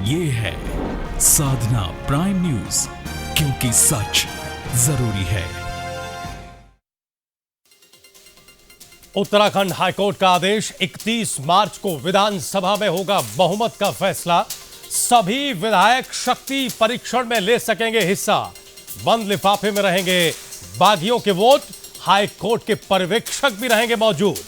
ये है साधना prime news, क्योंकि सच जरूरी है। उत्तराखंड हाईकोर्ट का आदेश, 31 मार्च को विधानसभा में होगा बहुमत का फैसला। सभी विधायक शक्ति परीक्षण में ले सकेंगे हिस्सा। बंद लिफाफे में रहेंगे बागियों के वोट। हाईकोर्ट के पर्यवेक्षक भी रहेंगे मौजूद।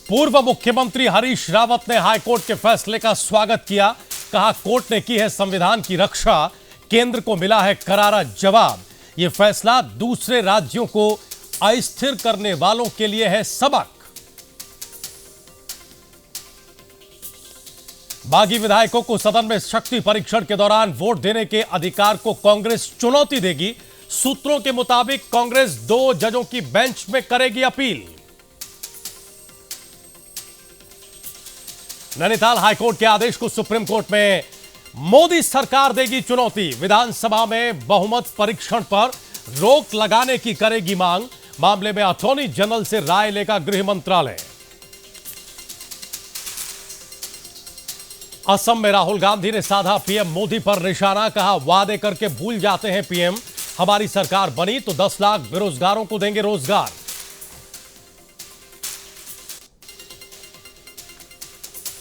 पूर्व मुख्यमंत्री हरीश रावत ने हाईकोर्ट के फैसले का स्वागत किया। कहा, कोर्ट ने की है संविधान की रक्षा, केंद्र को मिला है करारा जवाब। यह फैसला दूसरे राज्यों को अस्थिर करने वालों के लिए है सबक। बागी विधायकों को सदन में शक्ति परीक्षण के दौरान वोट देने के अधिकार को कांग्रेस चुनौती देगी। सूत्रों के मुताबिक कांग्रेस 2 जजों की बेंच में करेगी अपील। नैनीताल हाईकोर्ट के आदेश को सुप्रीम कोर्ट में मोदी सरकार देगी चुनौती। विधानसभा में बहुमत परीक्षण पर रोक लगाने की करेगी मांग। मामले में अटॉर्नी जनरल से राय लेगा गृह मंत्रालय। असम में राहुल गांधी ने साधा पीएम मोदी पर निशाना। कहा, वादे करके भूल जाते हैं पीएम। हमारी सरकार बनी तो 10 लाख बेरोजगारों को देंगे रोजगार।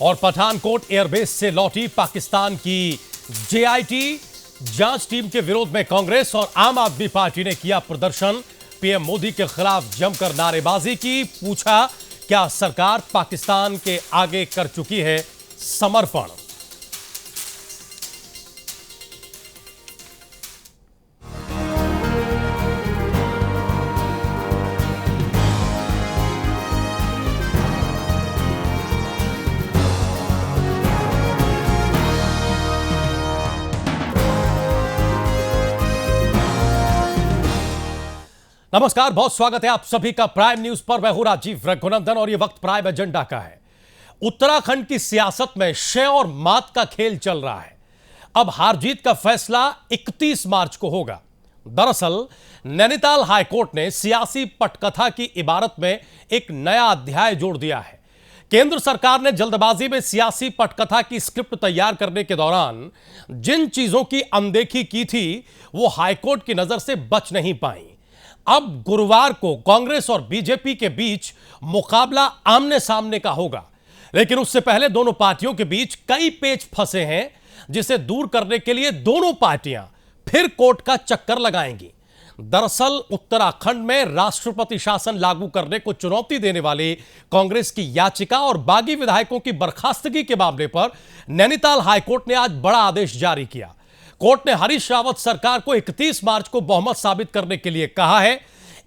और पठानकोट एयरबेस से लौटी पाकिस्तान की जेआईटी जांच टीम के विरोध में कांग्रेस और आम आदमी पार्टी ने किया प्रदर्शन। पीएम मोदी के खिलाफ जमकर नारेबाजी की। पूछा, क्या सरकार पाकिस्तान के आगे कर चुकी है समर्पण। नमस्कार, बहुत स्वागत है आप सभी का प्राइम न्यूज पर। मैं हूं राजीव रघुनंदन और यह वक्त प्राइम एजेंडा का है। उत्तराखंड की सियासत में शय और मात का खेल चल रहा है। अब हार जीत का फैसला 31 मार्च को होगा। दरअसल नैनीताल हाईकोर्ट ने सियासी पटकथा की इबारत में एक नया अध्याय जोड़ दिया है। केंद्र सरकार ने जल्दबाजी में सियासी पटकथा की स्क्रिप्ट तैयार करने के दौरान जिन चीजों की अनदेखी की थी, वो हाईकोर्ट की नजर से बच नहीं पाई। अब गुरुवार को कांग्रेस और बीजेपी के बीच मुकाबला आमने सामने का होगा, लेकिन उससे पहले दोनों पार्टियों के बीच कई पेच फंसे हैं, जिसे दूर करने के लिए दोनों पार्टियां फिर कोर्ट का चक्कर लगाएंगी। दरअसल उत्तराखंड में राष्ट्रपति शासन लागू करने को चुनौती देने वाली कांग्रेस की याचिका और बागी विधायकों की बर्खास्तगी के मामले पर नैनीताल हाईकोर्ट ने आज बड़ा आदेश जारी किया। कोर्ट ने हरीश रावत सरकार को 31 मार्च को बहुमत साबित करने के लिए कहा है।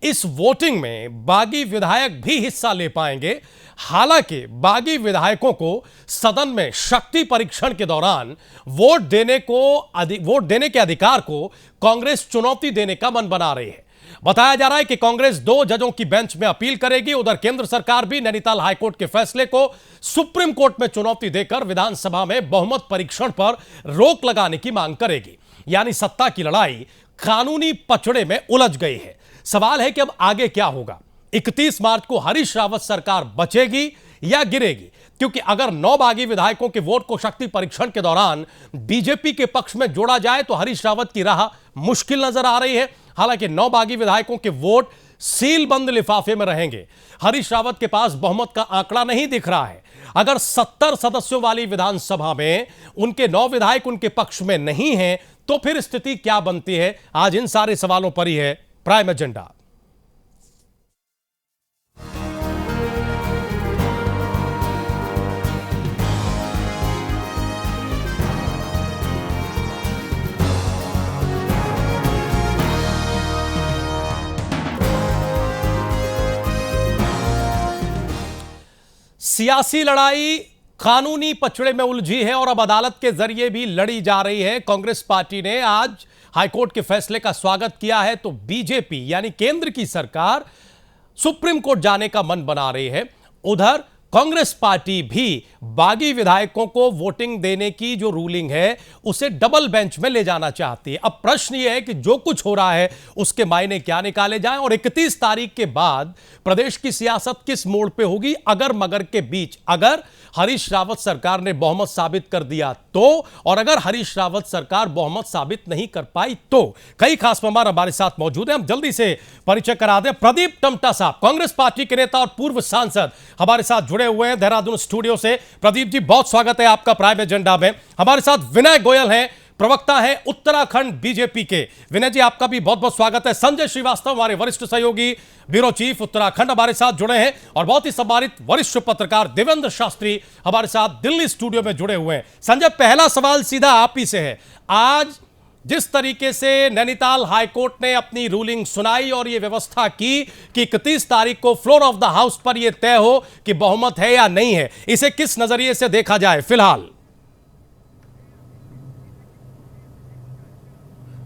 इस वोटिंग में बागी विधायक भी हिस्सा ले पाएंगे। हालांकि बागी विधायकों को सदन में शक्ति परीक्षण के दौरान वोट देने के अधिकार को कांग्रेस चुनौती देने का मन बना रही है। बताया जा रहा है कि कांग्रेस 2 जजों की बेंच में अपील करेगी। उधर केंद्र सरकार भी नैनीताल हाईकोर्ट के फैसले को सुप्रीम कोर्ट में चुनौती देकर विधानसभा में बहुमत परीक्षण पर रोक लगाने की मांग करेगी। यानी सत्ता की लड़ाई कानूनी पचड़े में उलझ गई है। सवाल है कि अब आगे क्या होगा। 31 मार्च को हरीश रावत सरकार बचेगी या गिरेगी? क्योंकि अगर 9 बागी विधायकों के वोट को शक्ति परीक्षण के दौरान बीजेपी के पक्ष में जोड़ा जाए तो हरीश रावत की राह मुश्किल नजर आ रही है। हालांकि 9 बागी विधायकों के वोट सील बंद लिफाफे में रहेंगे। हरीश रावत के पास बहुमत का आंकड़ा नहीं दिख रहा है। अगर 70 सदस्यों वाली विधानसभा में उनके 9 विधायक उनके पक्ष में नहीं हैं, तो फिर स्थिति क्या बनती है? आज इन सारे सवालों पर ही है प्राइम एजेंडा। सियासी लड़ाई कानूनी पचड़े में उलझी है और अब अदालत के जरिए भी लड़ी जा रही है। कांग्रेस पार्टी ने आज हाईकोर्ट के फैसले का स्वागत किया है, तो बीजेपी यानी केंद्र की सरकार सुप्रीम कोर्ट जाने का मन बना रही है। उधर कांग्रेस पार्टी भी बागी विधायकों को वोटिंग देने की जो रूलिंग है उसे डबल बेंच में ले जाना चाहती है। अब प्रश्न यह है कि जो कुछ हो रहा है उसके मायने क्या निकाले जाएं और 31 तारीख के बाद प्रदेश की सियासत किस मोड़ पे होगी। अगर मगर के बीच अगर हरीश रावत सरकार ने बहुमत साबित कर दिया तो, और अगर हरीश रावत सरकार बहुमत साबित नहीं कर पाई तो। कई खास मेहमान हमारे साथ मौजूद हैं, हम जल्दी से परिचय करा दें। प्रदीप टमटा साहब कांग्रेस पार्टी के नेता और पूर्व सांसद हमारे साथ जुड़े हुए हैं देहरादून स्टूडियो से। प्रदीप जी, बहुत स्वागत है आपका प्राइम एजेंडा में। हमारे साथ विनय गोयल हैं, प्रवक्ता है उत्तराखंड बीजेपी के। विनय जी, आपका भी बहुत बहुत स्वागत है। संजय श्रीवास्तव हमारे वरिष्ठ सहयोगी ब्यूरो चीफ उत्तराखंड हमारे साथ जुड़े हैं और बहुत ही सम्मानित वरिष्ठ पत्रकार देवेंद्र शास्त्री हमारे साथ दिल्ली स्टूडियो में जुड़े हुए हैं। संजय, पहला सवाल सीधा आप ही से है। आज जिस तरीके से नैनीताल हाईकोर्ट ने अपनी रूलिंग सुनाई और यह व्यवस्था की कि 31 तारीख को फ्लोर ऑफ द हाउस पर यह तय हो कि बहुमत है या नहीं है, इसे किस नजरिए से देखा जाए फिलहाल?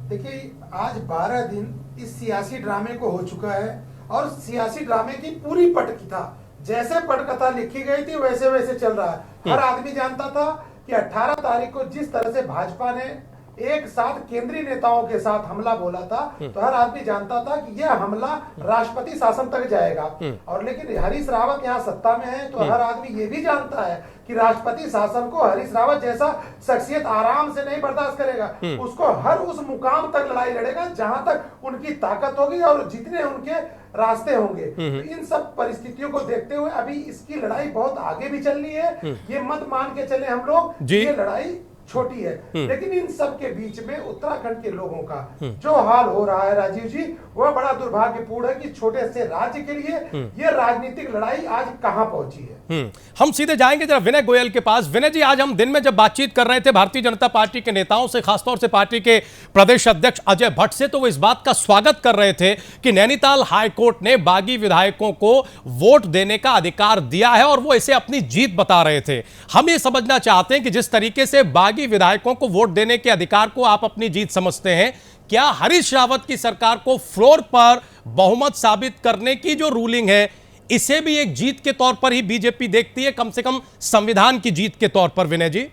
देखिए, आज 12 दिन इस सियासी ड्रामे को हो चुका है और सियासी ड्रामे की पूरी पटकथा, जैसे पटकथा लिखी गई थी वैसे वैसे चल रहा है। हर आदमी जानता था कि 18 तारीख को जिस तरह से भाजपा ने एक साथ केंद्रीय नेताओं के साथ हमला बोला था, तो हर आदमी जानता था कि यह हमला राष्ट्रपति शासन तक जाएगा। और लेकिन हरीश रावत यहाँ सत्ता में है, तो हर आदमी ये भी जानता है कि राष्ट्रपति शासन को हरीश रावत जैसा शख्सियत आराम से नहीं बर्दाश्त करेगा। उसको हर उस मुकाम तक लड़ाई लड़ेगा जहां तक उनकी ताकत होगी और जितने उनके रास्ते होंगे। तो इन सब परिस्थितियों को देखते हुए अभी इसकी लड़ाई बहुत आगे भी चलनी है। ये मत मान के चले हम लोग, ये लड़ाई छोटी है। लेकिन इन सब के बीच में उत्तराखंड के लोगों का जो हाल हो रहा है राजीव जी, वह बड़ा दुर्भाग्यपूर्ण है कि छोटे से राज्य के लिए यह राजनीतिक लड़ाई आज कहां पहुंची है। हम सीधे जाएंगे जरा विनय गोयल के पास। विनय जी, आज हम दिन में जब बातचीत कर रहे थे भारतीय जनता पार्टी के नेताओं से, खासतौर से पार्टी के प्रदेश अध्यक्ष अजय भट्ट से, तो वो इस बात का स्वागत कर रहे थे कि नैनीताल हाईकोर्ट ने बागी विधायकों को वोट देने का अधिकार दिया है और वो इसे अपनी जीत बता रहे थे। हम ये समझना चाहते हैं कि जिस तरीके से बागी विधायकों को वोट देने के अधिकार को आप अपनी जीत समझते हैं, क्या हरीश रावत की सरकार को फ्लोर पर बहुमत साबित करने की जो रूलिंग है इसे भी एक जीत के तौर पर ही बीजेपी देखती है, कम से कम संविधान की जीत के तौर पर? विनय जी,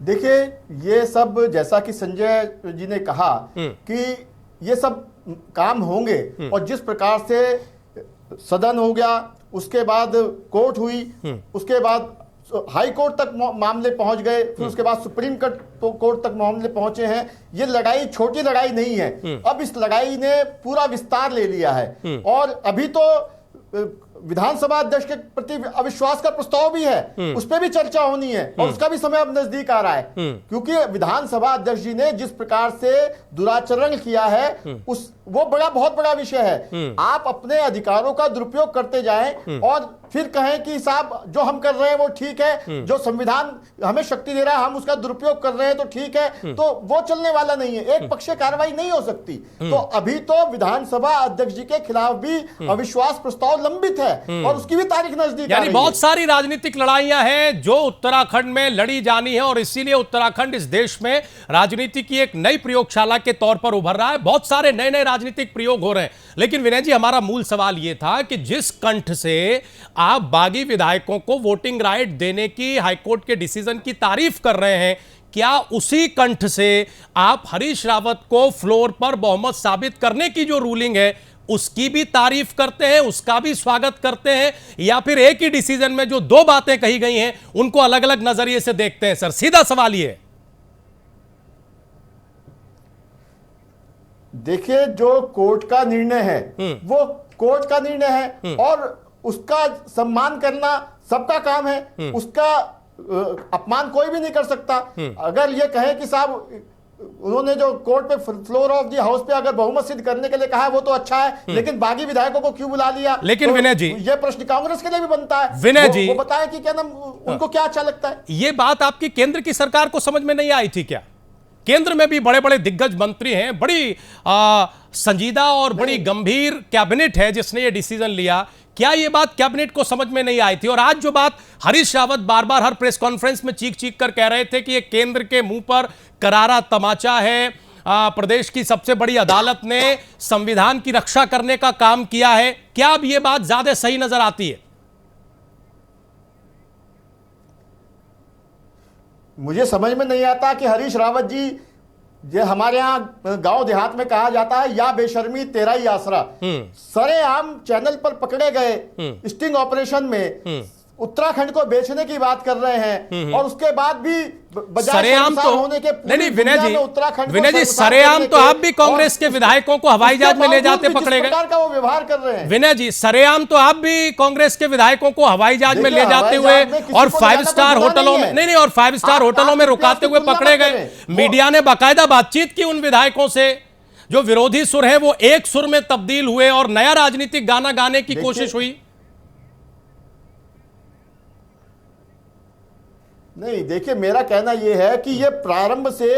देखिए, ये सब जैसा कि संजय जी ने कहा कि ये सब काम होंगे और जिस प्रकार से सदन हो गया, उसके बाद कोर्ट हुई, उसके बाद हाई कोर्ट तक मामले पहुंच गए, फिर उसके बाद सुप्रीम कोर्ट तक मामले पहुंचे हैं। ये लड़ाई छोटी लड़ाई नहीं है। अब इस लड़ाई ने पूरा विस्तार ले लिया है और अभी तो विधानसभा अध्यक्ष के प्रति अविश्वास का प्रस्ताव भी है, उस पर भी चर्चा होनी है और उसका भी समय अब नजदीक आ रहा है। क्योंकि विधानसभा अध्यक्ष जी ने जिस प्रकार से दुराचरण किया है वो बहुत बड़ा विषय है। आप अपने अधिकारों का दुरुपयोग करते जाएं और फिर कहें कि साहब जो हम कर रहे हैं वो ठीक है, जो संविधान हमें शक्ति दे रहा है हम उसका दुरुपयोग कर रहे हैं तो ठीक है, तो वो चलने वाला नहीं है। एक पक्षीय कार्रवाई नहीं हो सकती। तो अभी तो विधानसभा अध्यक्ष जी के खिलाफ भी अविश्वास प्रस्ताव लंबित है और उसकी भी तारीख नजदीक आ रही है। बहुत सारी राजनीतिक लड़ाइयां हैं जो उत्तराखंड में लड़ी जानी है और इसीलिए उत्तराखंड इस देश में राजनीति की एक नई प्रयोगशाला के तौर पर उभर रहा है। बहुत सारे नए नए राजनीतिक प्रयोग हो रहे हैं। लेकिन विनय जी, हमारा मूल सवाल यह था कि जिस कंठ से आप बागी विधायकों को वोटिंग राइट देने की हाईकोर्ट के डिसीजन की तारीफ कर रहे हैं, क्या उसी कंठ से आप हरीश रावत को फ्लोर पर बहुमत साबित करने की जो रूलिंग है उसकी भी तारीफ करते हैं, उसका भी स्वागत करते हैं, या फिर एक ही डिसीजन में जो दो बातें कही गई हैं उनको अलग अलग नजरिए से देखते हैं? सर, सीधा सवाल ये। देखिए, जो कोर्ट का निर्णय है वो कोर्ट का निर्णय है और उसका सम्मान करना सबका काम है। उसका अपमान कोई भी नहीं कर सकता। अगर ये कहे कि साहब उन्होंने जो कोर्ट पे फ्लोर ऑफ द हाउस पे अगर बहुमत सिद्ध करने के लिए कहा है वो तो अच्छा है, लेकिन बागी विधायकों को क्यों बुला लिया? लेकिन तो विनय जी, ये प्रश्न कांग्रेस के लिए भी बनता है। विनय जी, वो बताएं कि क्या नाम उनको क्या अच्छा लगता है। ये बात आपकी केंद्र की सरकार को समझ में नहीं आई थी क्या? केंद्र में भी बड़े बड़े दिग्गज मंत्री हैं, बड़ी संजीदा और बड़ी गंभीर कैबिनेट है जिसने ये डिसीजन लिया। क्या ये बात कैबिनेट को समझ में नहीं आई थी? और आज जो बात हरीश रावत बार बार हर प्रेस कॉन्फ्रेंस में चीख चीख कर कह रहे थे कि ये केंद्र के मुंह पर करारा तमाचा है, प्रदेश की सबसे बड़ी अदालत ने संविधान की रक्षा करने का काम किया है, क्या अब ये बात ज्यादा सही नजर आती है? मुझे समझ में नहीं आता कि हरीश रावत जी, ये हमारे यहाँ गांव देहात में कहा जाता है या बेशर्मी तेरा ही आसरा, सरेआम चैनल पर पकड़े गए स्टिंग ऑपरेशन में उत्तराखंड को बेचने की बात कर रहे हैं और उसके बाद भी सरेआम तो होने के नहीं विनय जी, उत्तराखंड विनय जी सरेआम तो आप भी कांग्रेस के विधायकों को हवाई जहाज में ले जाते पकड़े गए का वो व्यवहार कर रहे हैं। विनय जी सरेआम तो आप भी कांग्रेस के विधायकों को हवाई जहाज में ले जाते हुए और 5 स्टार होटलों में नहीं और 5 स्टार होटलों में रुकाते हुए पकड़े गए। मीडिया ने बाकायदा बातचीत की उन विधायकों से, जो विरोधी सुर है वो एक सुर में तब्दील हुए और नया राजनीतिक गाना गाने की कोशिश हुई। नहीं, देखिए मेरा कहना यह है कि ये प्रारंभ से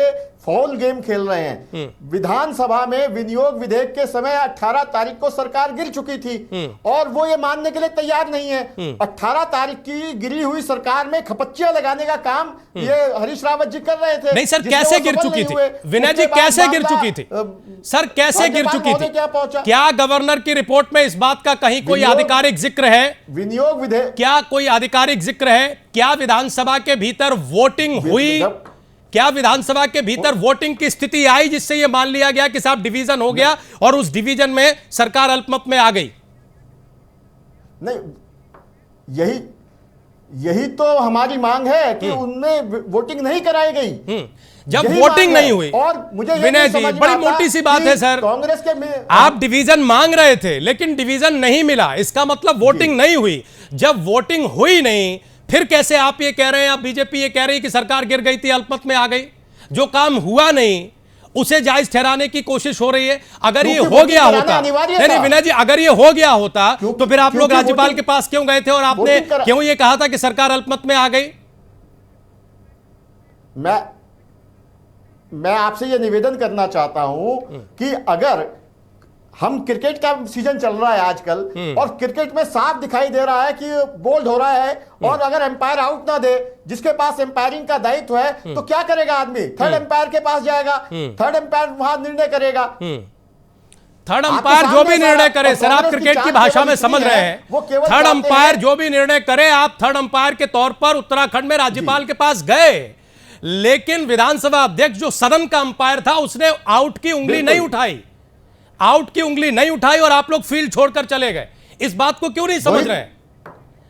फॉल गेम खेल रहे हैं। विधानसभा में विनियोग विधेयक के समय 18 तारीख को सरकार गिर चुकी थी और वो ये मानने के लिए तैयार नहीं है। 18 तारीख की गिरी हुई सरकार में खपच्चियां लगाने का काम ये हरीश रावत जी कर रहे थे। नहीं सर, कैसे गिर चुकी थी विनय जी, कैसे गिर चुकी थी सर, कैसे गिर चुकी थी? क्या पहुंचा? क्या गवर्नर की रिपोर्ट में इस बात का कहीं कोई आधिकारिक जिक्र है? विनियोग विधेयक क्या कोई आधिकारिक जिक्र है? क्या विधानसभा के भीतर वोटिंग हुई? क्या विधानसभा के भीतर वोटिंग की स्थिति आई जिससे यह मान लिया गया कि साहब डिवीजन हो गया और उस डिवीजन में सरकार अल्पमत में आ गई? नहीं, यही तो हमारी मांग है कि उनमें वोटिंग नहीं कराई गई। जब वोटिंग नहीं हुई, और मुझे विनय जी बड़ी मोटी सी बात है सर, कांग्रेस के आप डिवीजन मांग रहे थे लेकिन डिवीजन नहीं मिला, इसका मतलब वोटिंग नहीं हुई। जब वोटिंग हुई नहीं, फिर कैसे आप ये कह रहे हैं, आप बीजेपी ये कह रही है कि सरकार गिर गई थी, अल्पमत में आ गई? जो काम हुआ नहीं उसे जायज ठहराने की कोशिश हो रही है। अगर ये हो गया होता, नहीं विनय जी, अगर ये हो गया होता तो फिर आप लोग राज्यपाल के पास क्यों गए थे और आपने क्यों ये कहा था कि सरकार अल्पमत में आ गई? मैं आपसे ये निवेदन करना चाहता हूं कि अगर हम क्रिकेट का सीजन चल रहा है आजकल और क्रिकेट में साफ दिखाई दे रहा है कि बोल्ड हो रहा है और अगर एम्पायर आउट ना दे, जिसके पास एम्पायरिंग का दायित्व है, तो क्या करेगा आदमी? थर्ड एम्पायर के पास जाएगा, थर्ड एम्पायर वहां निर्णय करेगा। थर्ड अंपायर जो भी निर्णय करे सर, आप क्रिकेट की भाषा में समझ रहे हैं, थर्ड अंपायर जो भी निर्णय करे, आप थर्ड अंपायर के तौर पर उत्तराखंड में राज्यपाल के पास गए, लेकिन विधानसभा अध्यक्ष जो सदन का अंपायर था उसने आउट की उंगली नहीं उठाई, आउट की उंगली नहीं उठाई और आप लोग फील्ड छोड़कर चले गए। इस बात को क्यों नहीं समझ रहे?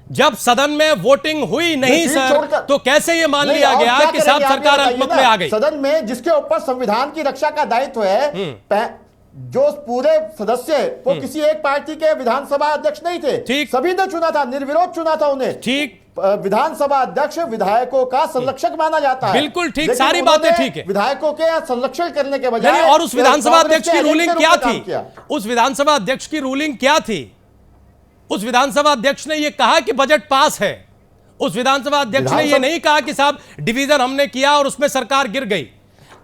जब सदन में वोटिंग हुई नहीं सर, तो कैसे ये मान लिया गया कि साहब सरकार अल्पमत में आ गई? सदन में जिसके ऊपर संविधान की रक्षा का दायित्व है, जो पूरे सदस्य वो किसी एक पार्टी के विधानसभा अध्यक्ष नहीं थे, ठीक, सभी ने चुना था, निर्विरोध चुना था उन्हें, ठीक। विधानसभा अध्यक्ष विधायकों का संरक्षक माना जाता है, बिल्कुल ठीक, सारी बातें ठीक है। विधायकों के संरक्षण करने के बजाय और उस विधानसभा अध्यक्ष की रूलिंग क्या थी? उस विधानसभा अध्यक्ष की रूलिंग क्या थी? उस विधानसभा अध्यक्ष ने यह कहा कि बजट पास है। उस विधानसभा अध्यक्ष ने यह नहीं कहा कि साहब डिवीजन हमने किया और उसमें सरकार गिर गई।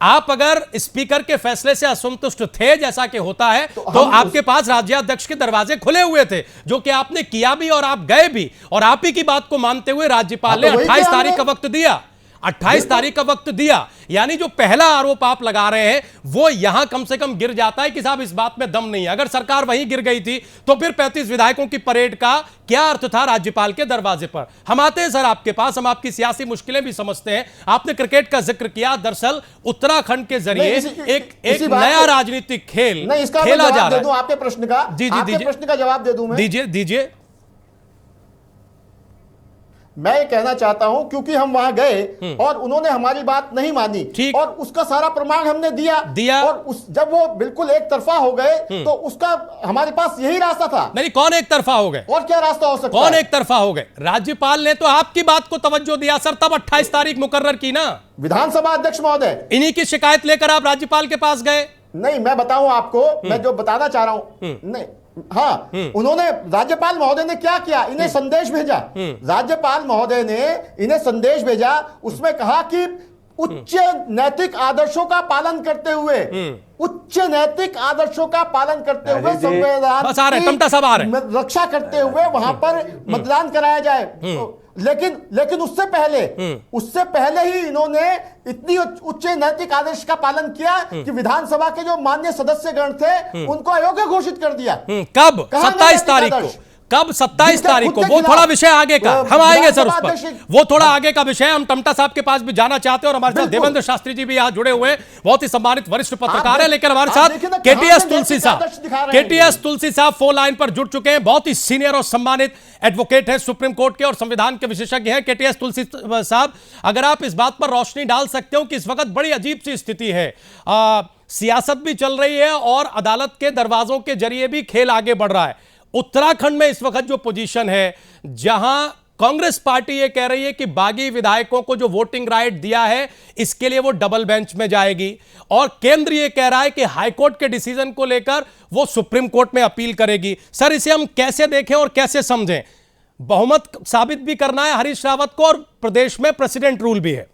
आप अगर स्पीकर के फैसले से असंतुष्ट थे, जैसा कि होता है, तो आपके पास राज्याध्यक्ष के दरवाजे खुले हुए थे, जो कि आपने किया भी और आप गए भी, और आप ही की बात को मानते हुए राज्यपाल ने 28 तारीख का वक्त दिया, 28 तारीख का वक्त दिया। यानी जो पहला आरोप आप लगा रहे हैं वो यहां कम से कम गिर जाता है कि साहब इस बात में दम नहीं है। अगर सरकार वहीं गिर गई थी तो फिर 35 विधायकों की परेड का क्या अर्थ था राज्यपाल के दरवाजे पर? हम आते हैं सर आपके पास, हम आपकी सियासी मुश्किलें भी समझते हैं। आपने क्रिकेट का जिक्र किया, दरअसल उत्तराखंड के जरिए एक नया राजनीतिक खेल खेला जा रहा है। आपके प्रश्न का प्रश्न का जवाब दे दूं मैं? दीजिए। मैं ये कहना चाहता हूं क्योंकि हम वहां गए और उन्होंने हमारी बात नहीं मानी और उसका सारा प्रमाण हमने दिया और जब वो बिल्कुल एक तरफा हो गए तो उसका हमारे पास यही रास्ता था। नहीं, कौन एक तरफा हो गए? और क्या रास्ता हो सकता? कौन एक तरफा हो गए? राज्यपाल ने तो आपकी बात को तवज्जो दिया सर, तब 28 तारीख मुकर्रर की ना विधानसभा अध्यक्ष महोदय। इन्हीं की शिकायत लेकर आप राज्यपाल के पास गए? नहीं, मैं बताऊं आपको, मैं जो बताना चाह रहा हूं, नहीं, हाँ, उन्होंने राज्यपाल महोदय ने क्या किया? इन्हें संदेश भेजा, राज्यपाल महोदय ने इन्हें संदेश भेजा, उसमें कहा कि उच्च नैतिक आदर्शों का पालन करते हुए, उच्च नैतिक आदर्शों का पालन करते हुए संविधान की रक्षा करते हुए वहां पर मतदान कराया जाए। लेकिन उससे पहले ही इन्होंने इतनी उच्च नैतिक आदेश का पालन किया कि विधानसभा के जो माननीय सदस्यगण थे उनको अयोग्य घोषित कर दिया। कब? 27 तारीख को। कब? 27 तारीख को। वो थोड़ा विषय आगे का, हम आएंगे सर उस पर, वो थोड़ा आगे का विषय। हम टमटा साहब के पास भी जाना चाहते हैं और हमारे साथ देवेंद्र शास्त्री जी भी यहाँ जुड़े हुए हैं, बहुत ही सम्मानित वरिष्ठ पत्रकार है। लेकिन हमारे साथ केटीएस तुलसी साहब फोन लाइन पर जुड़ चुके हैं, बहुत ही सीनियर और सम्मानित एडवोकेट है, सुप्रीम कोर्ट के और संविधान के विशेषज्ञ हैं। केटीएस तुलसी साहब, अगर आप इस बात पर रोशनी डाल सकते हो कि इस वक्त बड़ी अजीब सी स्थिति है, सियासत भी चल रही है और अदालत के दरवाजों के जरिए भी खेल आगे बढ़ रहा है। उत्तराखंड में इस वक्त जो पोजीशन है, जहां कांग्रेस पार्टी ये कह रही है कि बागी विधायकों को जो वोटिंग राइट दिया है इसके लिए वो डबल बेंच में जाएगी, और केंद्र ये कह रहा है कि हाईकोर्ट के डिसीजन को लेकर वो सुप्रीम कोर्ट में अपील करेगी। सर, इसे हम कैसे देखें और कैसे समझें? बहुमत साबित भी करना है हरीश रावत को और प्रदेश में प्रेसिडेंट रूल भी है।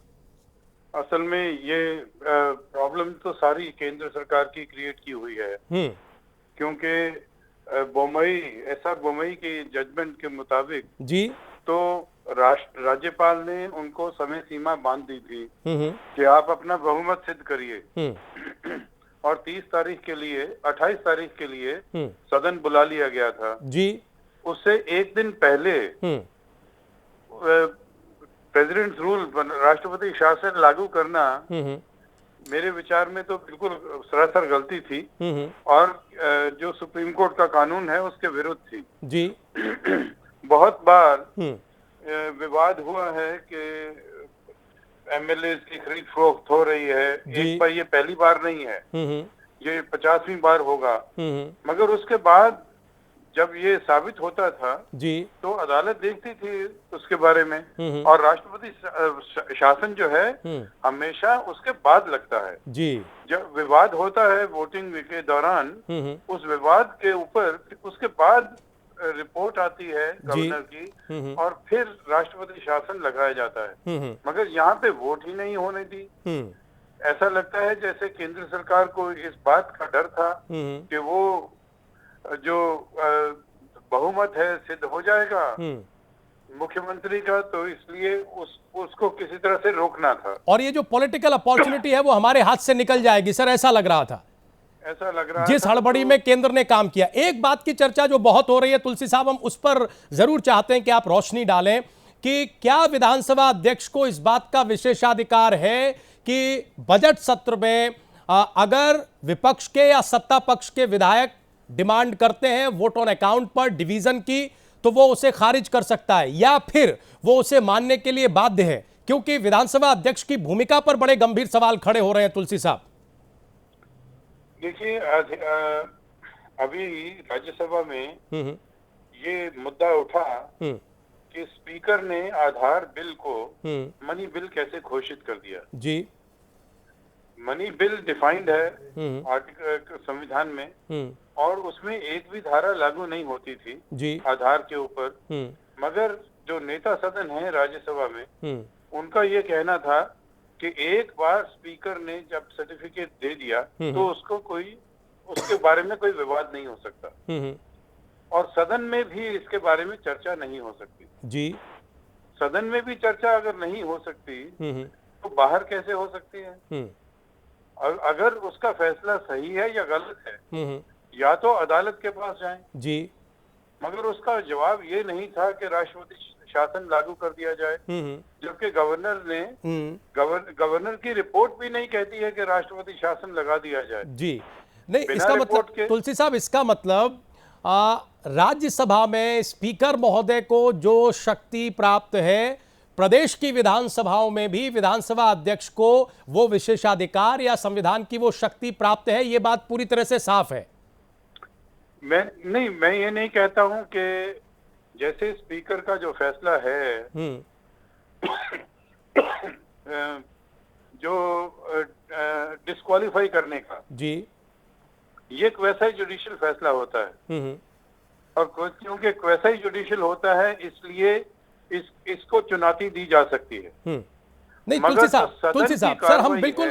असल में ये प्रॉब्लम तो सारी केंद्र सरकार की क्रिएट की हुई है, क्योंकि एसआर बोमई की जजमेंट के मुताबिक जी तो राज्यपाल ने उनको समय सीमा बांध दी थी कि आप अपना बहुमत सिद्ध करिए, और 30 तारीख के लिए 28 तारीख के लिए सदन बुला लिया गया था जी। उससे एक दिन पहले प्रेसिडेंट रूल, राष्ट्रपति शासन लागू करना मेरे विचार में तो बिल्कुल सरासर गलती थी और जो सुप्रीम कोर्ट का कानून है उसके विरुद्ध थी जी। बहुत बार विवाद हुआ है कि एमएलए की खरीद फरोख्त हो रही है, एक बार, ये पहली बार नहीं है, ये 50वीं बार होगा। मगर उसके बाद जब ये साबित होता था जी, तो अदालत देखती थी उसके बारे में, और राष्ट्रपति शासन जो है हमेशा उसके बाद लगता है जी। जब विवाद होता है वोटिंग के दौरान, उस विवाद के ऊपर उसके बाद रिपोर्ट आती है गवर्नर की, और फिर राष्ट्रपति शासन लगाया जाता है। मगर यहाँ पे वोट ही नहीं होने दी। ऐसा लगता है जैसे केंद्र सरकार को इस बात का डर था कि वो जो बहुमत है सिद्ध हो जाएगा मुख्यमंत्री का, तो इसलिए उसको किसी तरह से रोकना था, और ये जो पॉलिटिकल अपॉर्चुनिटी है वो हमारे हाथ से निकल जाएगी। सर, ऐसा लग रहा था, ऐसा लग रहा जिस हड़बड़ी में केंद्र ने काम किया। एक बात की चर्चा जो बहुत हो रही है तुलसी साहब, हम उस पर जरूर चाहते हैं कि आप रोशनी डालें कि क्या विधानसभा अध्यक्ष को इस बात का विशेषाधिकार है कि बजट सत्र में अगर विपक्ष के या सत्ता पक्ष के विधायक डिमांड करते हैं वोट ऑन अकाउंट पर डिवीजन की, तो वो उसे खारिज कर सकता है, या फिर वो उसे मानने के लिए बाध्य है? क्योंकि विधानसभा अध्यक्ष की भूमिका पर बड़े गंभीर सवाल खड़े हो रहे हैं तुलसी साहब। देखिए, अभी राज्यसभा में ये मुद्दा उठा कि स्पीकर ने आधार बिल को मनी बिल कैसे घोषित कर दिया जी। मनी बिल डिफाइंड है आर्टिकल संविधान में, और उसमें एक भी धारा लागू नहीं होती थी जी आधार के ऊपर। मगर जो नेता सदन है राज्यसभा में, उनका ये कहना था कि एक बार स्पीकर ने जब सर्टिफिकेट दे दिया तो उसके बारे में कोई विवाद नहीं हो सकता, और सदन में भी इसके बारे में चर्चा नहीं हो सकती जी। सदन में भी चर्चा अगर नहीं हो सकती तो बाहर कैसे हो सकती है? अगर उसका फैसला सही है या गलत है, या तो अदालत के पास जाएं जी। मगर उसका जवाब ये नहीं था कि राष्ट्रपति शासन लागू कर दिया जाए, जबकि गवर्नर की रिपोर्ट भी नहीं कहती है कि राष्ट्रपति शासन लगा दिया जाए जी। नहीं, इसका मतलब तुलसी साहब, इसका मतलब राज्यसभा में स्पीकर महोदय को जो शक्ति प्राप्त है, प्रदेश की विधानसभाओं में भी विधानसभा अध्यक्ष को वो विशेषाधिकार या संविधान की वो शक्ति प्राप्त है, ये बात पूरी तरह से साफ है। मैं ये नहीं कहता हूं कि जैसे स्पीकर का जो फैसला है जो डिस्क्वालीफाई करने का जी, ये एक वैसा ही जुडिशियल फैसला होता है, और क्योंकि वैसा ही जुडिशियल होता है इसलिए इसको चुनौती दी जा सकती है। नहीं तुलसी साहब, सर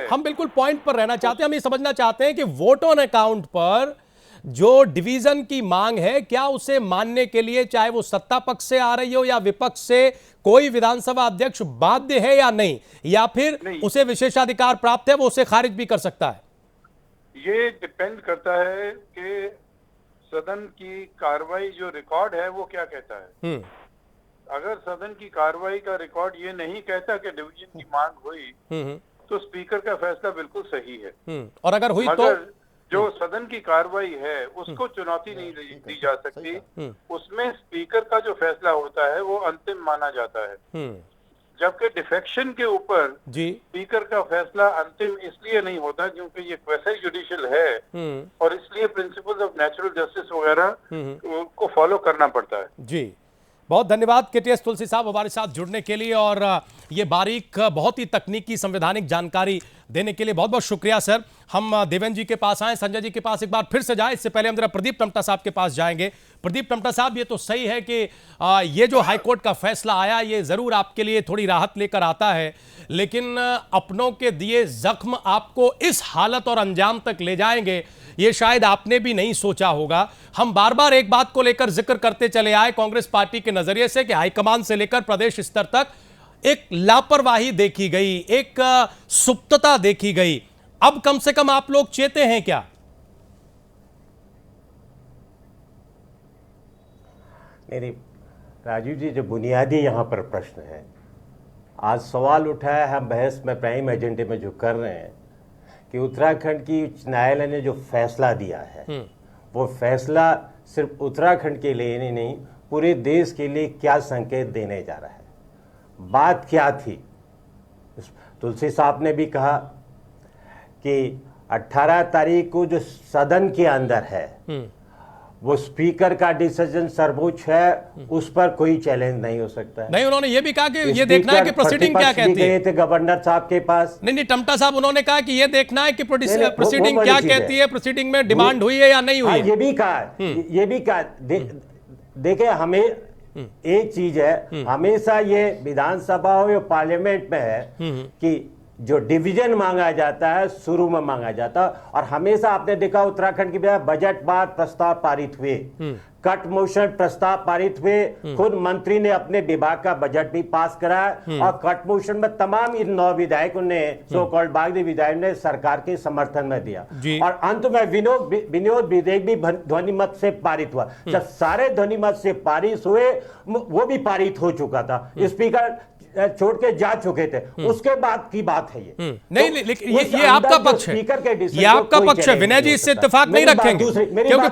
हम बिल्कुल पॉइंट पर रहना चाहते हैं। हम ये समझना चाहते हैं कि वोट ऑन अकाउंट पर जो डिवीजन की मांग है, क्या उसे मानने के लिए चाहे वो सत्ता पक्ष से आ रही हो या विपक्ष से, कोई विधानसभा अध्यक्ष बाध्य है या नहीं, या फिर नहीं। उसे विशेषाधिकार प्राप्त है, वो उसे खारिज भी कर सकता है? ये डिपेंड करता है कि सदन की कार्रवाई जो रिकॉर्ड है वो क्या कहता है। अगर सदन की कार्रवाई का रिकॉर्ड ये नहीं कहता कि डिवीजन की मांग हुई, तो स्पीकर का फैसला बिल्कुल सही है। और अगर हुई तो मगर जो सदन की कार्रवाई है उसको चुनौती नहीं दी जा सकती, उसमें स्पीकर का जो फैसला होता है वो अंतिम माना जाता है। जबकि डिफेक्शन के ऊपर जी स्पीकर का फैसला अंतिम इसलिए नहीं होता क्योंकि ये क्वेसी जुडिशियल है और इसलिए प्रिंसिपल्स ऑफ नेचुरल जस्टिस वगैरह को फॉलो करना पड़ता है। जी, बहुत धन्यवाद केटीएस तुलसी साहब हमारे साथ जुड़ने के लिए और ये बारीक बहुत ही तकनीकी संवैधानिक जानकारी देने के लिए बहुत बहुत शुक्रिया सर। हम देवेंद्र जी के पास आए, संजय जी के पास एक बार फिर से जाए, इससे पहले हम जरा प्रदीप टमटा साहब के पास जाएंगे। प्रदीप टमटा साहब, ये तो सही है कि ये जो हाईकोर्ट का फैसला आया ये जरूर आपके लिए थोड़ी राहत लेकर आता है, लेकिन अपनों के दिए जख्म आपको इस हालत और अंजाम तक ले जाएंगे ये शायद आपने भी नहीं सोचा होगा। हम बार बार एक बात को लेकर जिक्र करते चले आए कांग्रेस पार्टी के नजरिए से कि हाईकमान से लेकर प्रदेश स्तर तक एक लापरवाही देखी गई, एक सुप्तता देखी गई। अब कम से कम आप लोग चेते हैं क्या? नहीं, राजीव जी, जो बुनियादी यहाँ पर प्रश्न है, आज सवाल उठा है, हम बहस में प्राइम एजेंडे में जो कर रहे हैं कि उत्तराखंड की उच्च न्यायालय ने जो फैसला दिया है वो फैसला सिर्फ उत्तराखंड के लिए नहीं पूरे देश के लिए क्या संकेत देने जा रहा है। बात क्या थी? तुलसी साहब ने भी कहा कि 18 तारीख को जो सदन के अंदर है वो स्पीकर का डिसीजन सर्वोच्च है, उस पर कोई चैलेंज नहीं हो सकता है। नहीं, उन्होंने ये भी कहा कि ये देखना है कि प्रोसीडिंग क्या कहती है। गए थे गवर्नर साहब के पास। नहीं, टमटा साहब, उन्होंने कहा कि ये देखना है कि प्रोसीडिंग क्या कहती है, प्रोसीडिंग में डिमांड हुई है या नहीं हुई है। ये भी कहा देखे, हमें एक चीज है, हमेशा ये विधानसभा हो या पार्लियामेंट में है कि जो डिवीजन मांगा जाता है शुरू में मांगा जाता है, और हमेशा आपने देखा उत्तराखंड की बजट बाद प्रस्ताव पारित हुए, कट मोशन प्रस्ताव पारित हुए, खुद मंत्री ने अपने विभाग का बजट भी पास कराया और कट मोशन में तमाम इन 9 विधायकों ने, सो कॉल्ड बागी विधायकों ने सरकार के समर्थन में दिया और अंत में विनियोग विधेयक भी ध्वनिमत से पारित हुआ। जब सारे ध्वनिमत से पारित हुए, वो भी पारित हो चुका था, स्पीकर छोड़ के जा चुके थे, उसके बाद की बात है ये। नहीं, लेकिन ये आपका पक्ष है, ये आपका पक्ष है। विनय जी इससे इत्तेफाक नहीं रखेंगे क्योंकि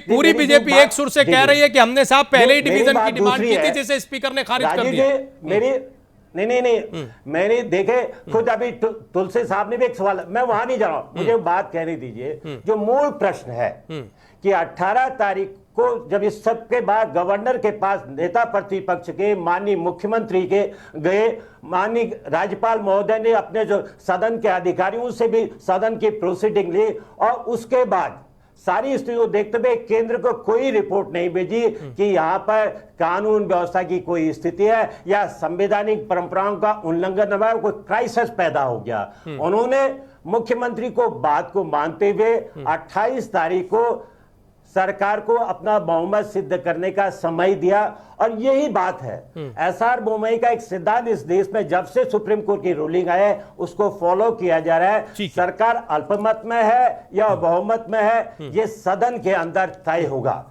पूरी बीजेपी एक सुर से कह रही है कि हमने साहब पहले ही डिवीजन की डिमांड की थी जिसे स्पीकर ने खारिज कर दिया। नहीं, मैंने देखे खुद अभी तुलसी साहब ने भी एक सवाल, मैं वहां नहीं जा रहा हूं, मुझे बात कहने दीजिए। जो मूल प्रश्न है कि 18 तारीख को जब इस सब के बाद गवर्नर के पास नेता प्रतिपक्ष के माननीय मुख्यमंत्री के गए, माननीय राज्यपाल महोदय ने अपने जो सदन के अधिकारियों से भी सदन की प्रोसीडिंग ली और उसके बाद सारी स्थिति को देखते हुए केंद्र को कोई रिपोर्ट नहीं भेजी कि यहाँ पर कानून व्यवस्था की कोई स्थिति है या संवैधानिक परंपराओं का उल्लंघन हुआ, कोई क्राइसिस पैदा हो गया। उन्होंने मुख्यमंत्री को बात को मानते हुए 28 तारीख को सरकार को अपना बहुमत सिद्ध करने का समय दिया और यही बात है। एसआर बोमई का एक सिद्धांत इस देश में जब से सुप्रीम कोर्ट की रूलिंग आए उसको फॉलो किया जा रहा है। सरकार अल्पमत में है या बहुमत में है, ये सदन के अंदर तय होगा।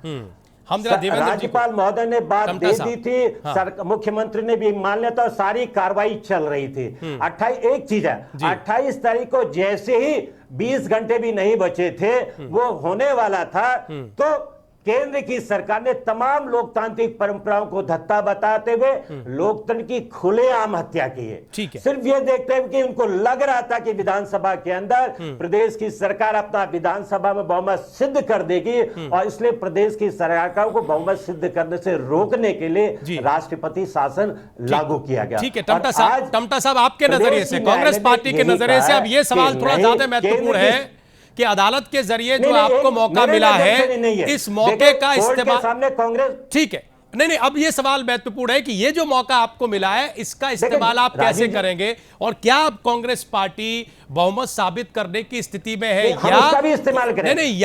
हम राज्यपाल महोदय ने बात दे दी थी, मुख्यमंत्री ने भी मान लिया था, सारी कार्रवाई चल रही थी। 28 एक चीज है, 28 तारीख को जैसे ही 20 घंटे भी नहीं बचे थे वो होने वाला था, तो केंद्र की सरकार ने तमाम लोकतांत्रिक परंपराओं को धत्ता बताते हुए लोकतंत्र की खुलेआम हत्या की है। सिर्फ ये देखते हुए कि उनको लग रहा था कि विधानसभा के अंदर प्रदेश की सरकार अपना विधानसभा में बहुमत सिद्ध कर देगी और इसलिए प्रदेश की सरकार को बहुमत सिद्ध करने से रोकने के लिए राष्ट्रपति शासन लागू किया गया। ठीक है टमटा साहब, आपके नजरिए से, कांग्रेस पार्टी के नजरिए से अब ये सवाल थोड़ा ज्यादा महत्वपूर्ण है कि अदालत के जरिए जो आपको मौका मिला है, इस मौके का इस्तेमाल, सामने कांग्रेस, ठीक है, नहीं, अब ये सवाल महत्वपूर्ण है कि ये जो मौका आपको मिला है इसका इस्तेमाल आप कैसे करेंगे, और क्या अब कांग्रेस पार्टी बहुमत साबित करने की स्थिति में है, हम उसका भी इस्तेमाल करें? नहीं,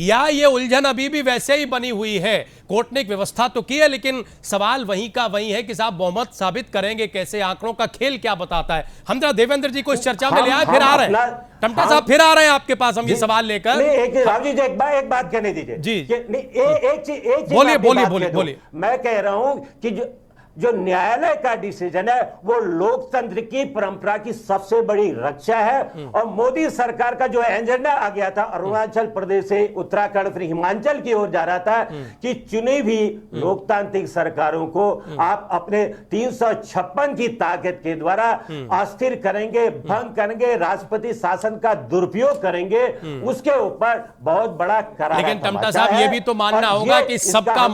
या ये उलझन अभी भी वैसे ही बनी हुई है? कोर्ट ने एक व्यवस्था तो की है, लेकिन सवाल वहीं का वहीं है कि साहब बहुमत साबित करेंगे कैसे, आंकड़ों का खेल क्या बताता है? हम जरा देवेंद्र जी को इस चर्चा में ले आए, फिर आ रहे हैं टमटा साहब, फिर आ रहे हैं आपके पास हम ये सवाल लेकर। राव जी एक बात कहने दीजिए जी। एक चीज बोलिए। मैं कह रहा हूं कि जो न्यायालय का डिसीजन है वो लोकतंत्र की परंपरा की सबसे बड़ी रक्षा है। और मोदी सरकार का जो एजेंडा आ गया था अरुणाचल प्रदेश से उत्तराखंड फिर हिमाचल की ओर जा रहा था कि चुनी हुई लोकतांत्रिक सरकारों को आप अपने 356 की ताकत के द्वारा अस्थिर करेंगे, भंग करेंगे, राष्ट्रपति शासन का दुरुपयोग करेंगे, उसके ऊपर बहुत बड़ा करारा। लेकिन टमटा साहब ये भी तो मानना होगा कि सबका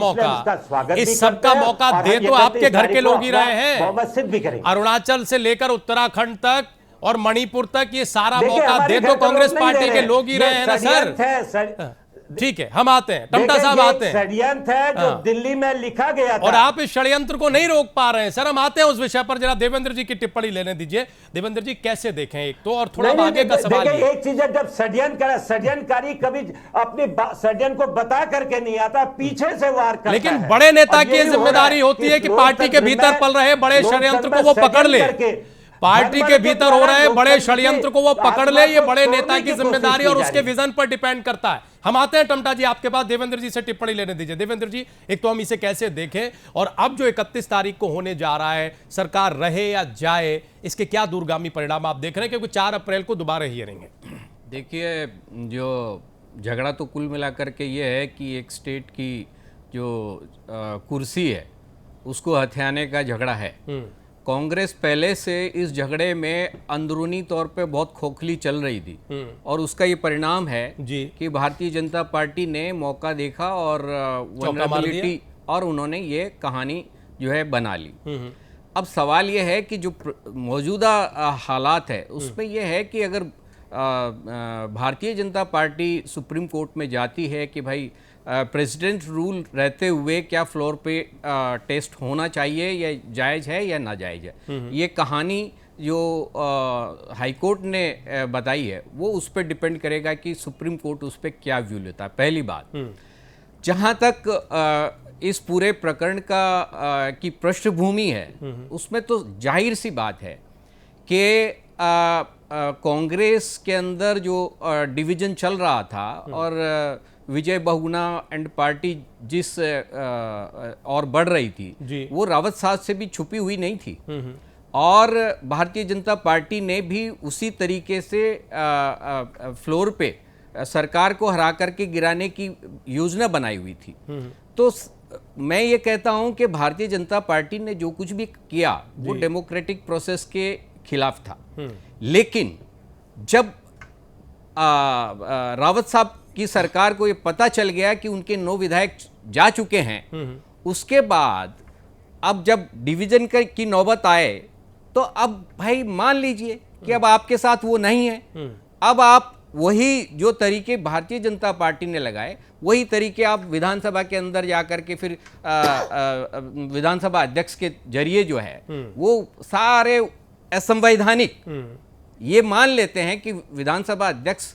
मौका दे तो आपके घर के लोग ही रहे हैं। अरुणाचल से लेकर उत्तराखंड तक और मणिपुर तक ये सारा मौका दे तो कांग्रेस पार्टी के लोग ही रहे हैं ना सर। ठीक है, हम आते हैं, टमटा साहब आते हैं। षड्यंत्र है जो दिल्ली में लिखा गया था और आप इस षड्यंत्र को नहीं रोक पा रहे हैं सर। हम आते हैं उस विषय पर, जरा देवेंद्र जी की टिप्पणी लेने दीजिए। देवेंद्र जी कैसे देखें एक तो, और थोड़ा आगे का सवाल। एक चीज है, जब षड्यंत्रकारी कभी अपने षड्यंत्र को बता करके नहीं आता, पीछे से वार करता है। लेकिन बड़े नेता की जिम्मेदारी होती है कि पार्टी के भीतर पल रहे बड़े षड्यंत्र को वो पकड़ ले। पार्टी के भीतर हो रहे बड़े षड्यंत्र को वो पकड़ ले, ये बड़े नेता की जिम्मेदारी और उसके विजन पर डिपेंड करता है। हम आते हैं टमटा जी आपके पास, देवेंद्र जी से टिप्पणी लेने दीजिए। देवेंद्र जी, एक तो हम इसे कैसे देखें, और अब जो 31 तारीख को होने जा रहा है, सरकार रहे या जाए, इसके क्या दूरगामी परिणाम आप देख रहे हैं, क्योंकि 4 अप्रैल को दोबारा हियरिंग है। देखिए, जो झगड़ा तो कुल मिलाकर के ये है कि एक स्टेट की जो कुर्सी है उसको हथियाने का झगड़ा है। कांग्रेस पहले से इस झगड़े में अंदरूनी तौर पे बहुत खोखली चल रही थी, और उसका ये परिणाम है कि भारतीय जनता पार्टी ने मौका देखा और वल्नरेबिलिटी, और उन्होंने ये कहानी जो है बना ली। अब सवाल ये है कि जो मौजूदा हालात है उसमें यह है कि अगर Bharatiya Janata party supreme court में जाती है कि भाई प्रेसिडेंट रूल रहते हुए क्या फ्लोर पे टेस्ट होना चाहिए, या जायज़ है या नाजायज़ है, ये कहानी जो हाई कोर्ट ने बताई है वो उस पर डिपेंड करेगा कि सुप्रीम कोर्ट उस पर क्या व्यू लेता है। पहली बात, जहाँ तक इस पूरे प्रकरण का की पृष्ठभूमि है उसमें तो जाहिर सी बात है कि कांग्रेस के अंदर जो डिवीजन चल रहा था और विजय बहुगुणा एंड पार्टी जिस और बढ़ रही थी वो रावत साहब से भी छुपी हुई नहीं थी, और भारतीय जनता पार्टी ने भी उसी तरीके से फ्लोर पे सरकार को हरा करके गिराने की योजना बनाई हुई थी। तो मैं ये कहता हूं कि भारतीय जनता पार्टी ने जो कुछ भी किया वो डेमोक्रेटिक प्रोसेस के खिलाफ था, लेकिन जब रावत साहब की सरकार को ये पता चल गया कि उनके 9 विधायक जा चुके हैं, उसके बाद अब जब डिवीजन की नौबत आए तो अब भाई मान लीजिए कि अब आपके साथ वो नहीं है। अब आप वही जो तरीके भारतीय जनता पार्टी ने लगाए वही तरीके आप विधानसभा के अंदर जाकर के फिर विधानसभा अध्यक्ष के जरिए जो है वो सारे असंवैधानिक ये मान लेते हैं कि विधानसभा अध्यक्ष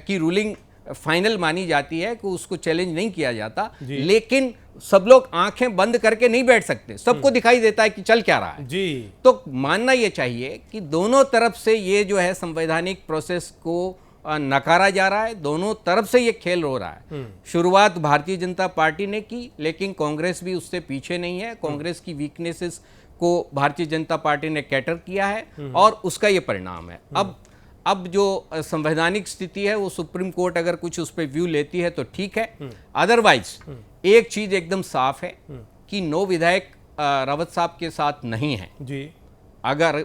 की रूलिंग फाइनल मानी जाती है कि उसको चैलेंज नहीं किया जाता, लेकिन सब लोग आंखें बंद करके नहीं बैठ सकते, सबको दिखाई देता है कि चल क्या रहा है जी। तो मानना यह चाहिए कि दोनों तरफ से ये जो है संवैधानिक प्रोसेस को नकारा जा रहा है, दोनों तरफ से ये खेल हो रहा है। शुरुआत भारतीय जनता पार्टी ने की, लेकिन कांग्रेस भी उससे पीछे नहीं है। कांग्रेस की वीकनेसेस को भारतीय जनता पार्टी ने कैटर किया है और उसका ये परिणाम है। अब जो संवैधानिक स्थिति है वो सुप्रीम कोर्ट अगर कुछ उस पर व्यू लेती है तो ठीक है, अदरवाइज एक चीज एकदम साफ है कि 9 विधायक रावत साहब के साथ नहीं है जी। अगर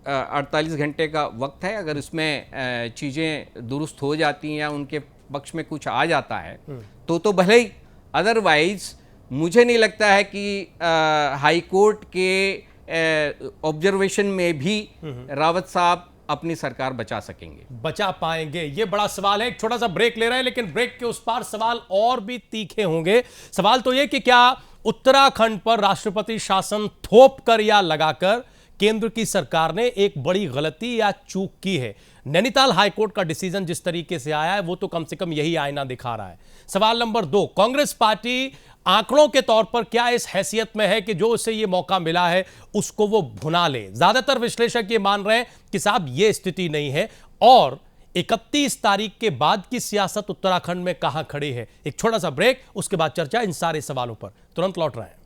48 घंटे का वक्त है, अगर इसमें चीज़ें दुरुस्त हो जाती हैं या उनके पक्ष में कुछ आ जाता है तो भले ही, अदरवाइज मुझे नहीं लगता है कि हाई कोर्ट के ऑब्जर्वेशन में भी रावत साहब अपनी सरकार बचा सकेंगे, बचा पाएंगे, ये बड़ा सवाल है। एक छोटा सा ब्रेक ले रहे हैं, लेकिन ब्रेक के उस पार सवाल और भी तीखे होंगे। सवाल तो ये कि क्या उत्तराखंड पर राष्ट्रपति शासन थोप कर या लगाकर केंद्र की सरकार ने एक बड़ी गलती या चूक की है। नैनीताल हाईकोर्ट का डिसीजन जिस तरीके से आया है वो तो कम से कम यही आईना दिखा रहा है। सवाल नंबर 2, कांग्रेस पार्टी आंकड़ों के तौर पर क्या इस हैसियत में है कि जो उसे ये मौका मिला है उसको वो भुना ले? ज्यादातर विश्लेषक ये मान रहे हैं कि साहब ये स्थिति नहीं है। और 31 तारीख के बाद की सियासत उत्तराखंड में कहां खड़ी है? एक छोटा सा ब्रेक, उसके बाद चर्चा इन सारे सवालों पर। तुरंत लौट रहे हैं।